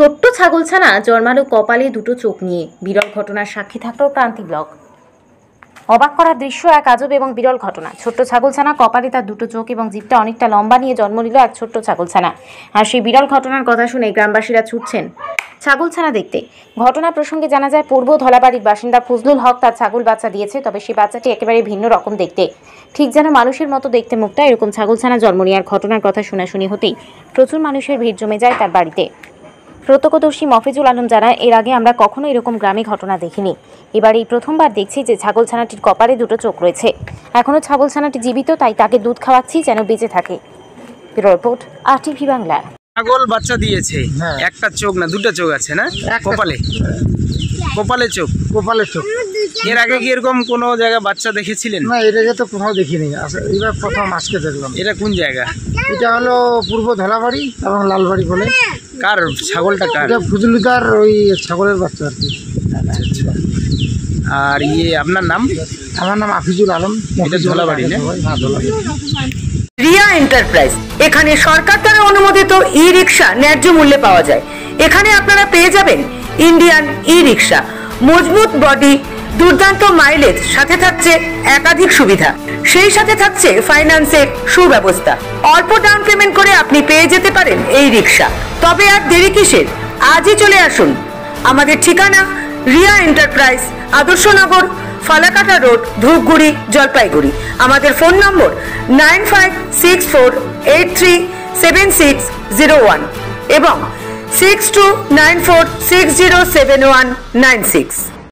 ছোট্ট ছাগলছানা জন্মালো কপালে দুটো চোখ নিয়ে। বিরল ঘটনার সাক্ষী থাকলো ক্রান্তি ব্লগ। অবাক করার দৃশ্য, এক আজব এবং বিরল ঘটনা। ছোট্ট ছাগলছানা কপালে তার দুটো চোখ এবং জিভটা অনেকটা লম্বা নিয়ে জন্ম নিল এক ছোট্ট ছাগলছানা। আর সেই বিরল ঘটনার কথা শুনে গ্রামবাসীরা ছুটছেন ছাগলছানা দেখতে। ঘটনা প্রসঙ্গে জানা যায়, পূর্ব ধলাবাড়ির বাসিন্দা ফজলুল হক তার ছাগল বাচ্চা দিয়েছে। তবে সেই বাচ্চাটি একেবারে ভিন্ন রকম দেখতে, ঠিক যেন মানুষের মতো দেখতে মুখটা। এরকম ছাগলছানা জন্ম নেওয়ার ঘটনার কথা শোনাশুনি হতেই প্রচুর মানুষের ভিড় জমে যায় তার বাড়িতে। প্রত্যক্ষদর্শী মফিজুল আলম জানায়, এর আগে আমরা কখনো এরকম গ্রামে ঘটনা দেখিনি। এবার এই প্রথমবার দেখছি যে ছাগলছানাটির কপালে দুটো চোখ রয়েছে। এখনো ছাগলছানাটি জীবিত, তাই তাকে দুধ খাওয়াচ্ছি যেন বেঁচে থাকে। Bureau report, RTV Bangla. ছাগল বাচ্চা দিয়েছে, একটা চোখ না দুটো চোখ আছে না কপালে? কপালে চোখ, কপালে চোখ। এর আগে কি এরকম কোনো জায়গায় বাচ্চা দেখেছিলেন? না, এর আগে তো কোথাও দেখিনি, এবার প্রথম আজকে দেখলাম। এটা কোন জায়গা? এটা হলো পূর্ব ধলাবাড়ি এবং লালবাড়ি বলে। কার ছাগলটা? কার? এটা ফজলুদার ওই ছাগলের বাচ্চা আর কি। আচ্ছা আচ্ছা। আর আপনার নাম? আমার নাম আফিজুল আলম। এটা ধলাবাড়ি না? হ্যাঁ, ধলাবাড়ি। রিয়া এন্টারপ্রাইজ, এখানে সরকার দ্বারা অনুমোদিত ই রিক্সা ন্যায্য মূল্যে পাওয়া যায়। এখানে আপনারা পেয়ে যাবেন ইন্ডিয়ান ই রিক্সা, মজবুত বডি, দুর্দান্ত মাইলেজ, সাথে থাকছে একাধিক সুবিধা। সেই সাথে থাকছে ফাইন্যান্সের সুব্যবস্থা। অল্প ডাউন পেমেন্ট করে আপনি পেয়ে যেতে পারেন এই রিক্সা। তবে আর দেরি কিসের? আজই চলে আসুন। আমাদের ঠিকানা রিয়া এন্টারপ্রাইজ, আদর্শনগর, ফালাকাটা রোড, ধূপগুড়ি, জলপাইগুড়ি। আমাদের ফোন নম্বর 9564837601 এবং 6294607196।